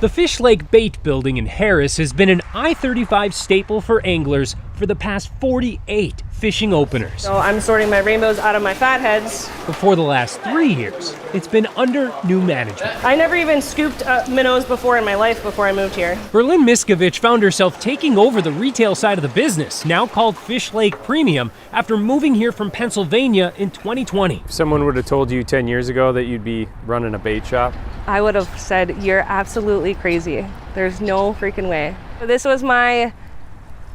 The Fish Lake Bait Building in Harris has been an I-35 staple for anglers for the past 48 fishing openers. So I'm sorting my rainbows out of my fatheads. But for the last 3 years, it's been under new management. I never even scooped minnows before in my life before I moved here. Berlin Miskovich found herself taking over the retail side of the business, now called Fish Lake Premium, after moving here from Pennsylvania in 2020. If someone would have told you 10 years ago that you'd be running a bait shop, I would have said, you're absolutely crazy. There's no freaking way. This was my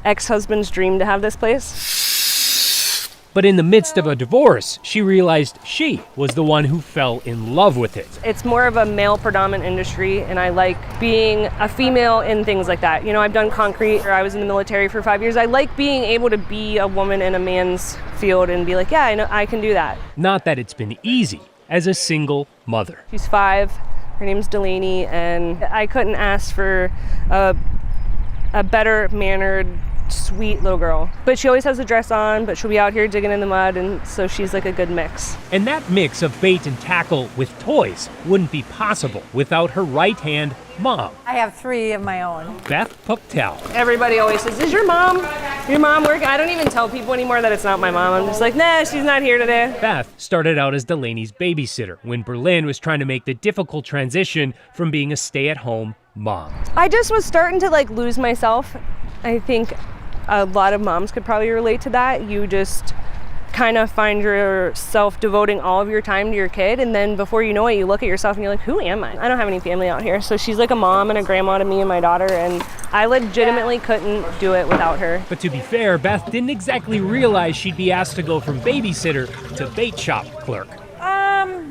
ex-husband's dream to have this place. But in the midst of a divorce, she realized she was the one who fell in love with it. It's more of a male-predominant industry, and I like being a female in things like that. You know, I've done concrete, or I was in the military for 5 years. I like being able to be a woman in a man's field and be like, yeah, I know I can do that. Not that it's been easy as a single mother. She's 5. Her name's Delaney, and I couldn't ask for a better-mannered, sweet little girl. But she always has a dress on, but she'll be out here digging in the mud, and so she's like a good mix. And that mix of bait and tackle with toys wouldn't be possible without her right-hand mom, I have 3 of my own. Beth Puptel. Everybody always says, is your mom working? I don't even tell people anymore that it's not my mom. I'm just like, nah, she's not here today. Beth started out as Delaney's babysitter when Berlin was trying to make the difficult transition from being a stay-at-home mom. I just was starting to like lose myself. I think a lot of moms could probably relate to that. You just kind of find yourself devoting all of your time to your kid, and then before you know it, you look at yourself and you're like, who am I? I don't have any family out here. So she's like a mom and a grandma to me and my daughter, and I legitimately couldn't do it without her. But to be fair, Beth didn't exactly realize she'd be asked to go from babysitter to bait shop clerk.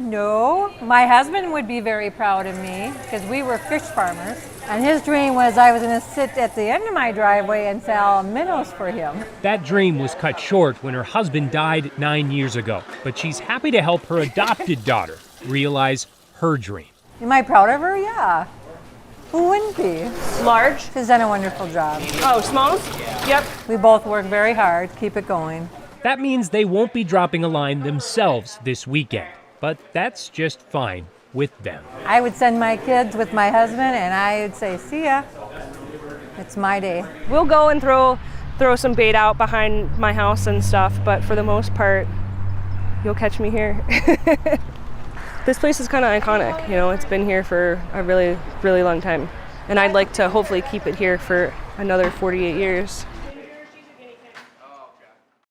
No. My husband would be very proud of me because we were fish farmers. And his dream was I was going to sit at the end of my driveway and sell minnows for him. That dream was cut short when her husband died 9 years ago. But she's happy to help her adopted daughter realize her dream. Am I proud of her? Yeah. Who wouldn't be? Large? She's done a wonderful job. Oh, smalls? Yep. We both work very hard. Keep it going. That means they won't be dropping a line themselves this weekend. But that's just fine with them. I would send my kids with my husband and I would say, see ya. It's my day. We'll go and throw some bait out behind my house and stuff, but for the most part, you'll catch me here. This place is kind of iconic, you know, it's been here for a really, really long time. And I'd like to hopefully keep it here for another 48 years.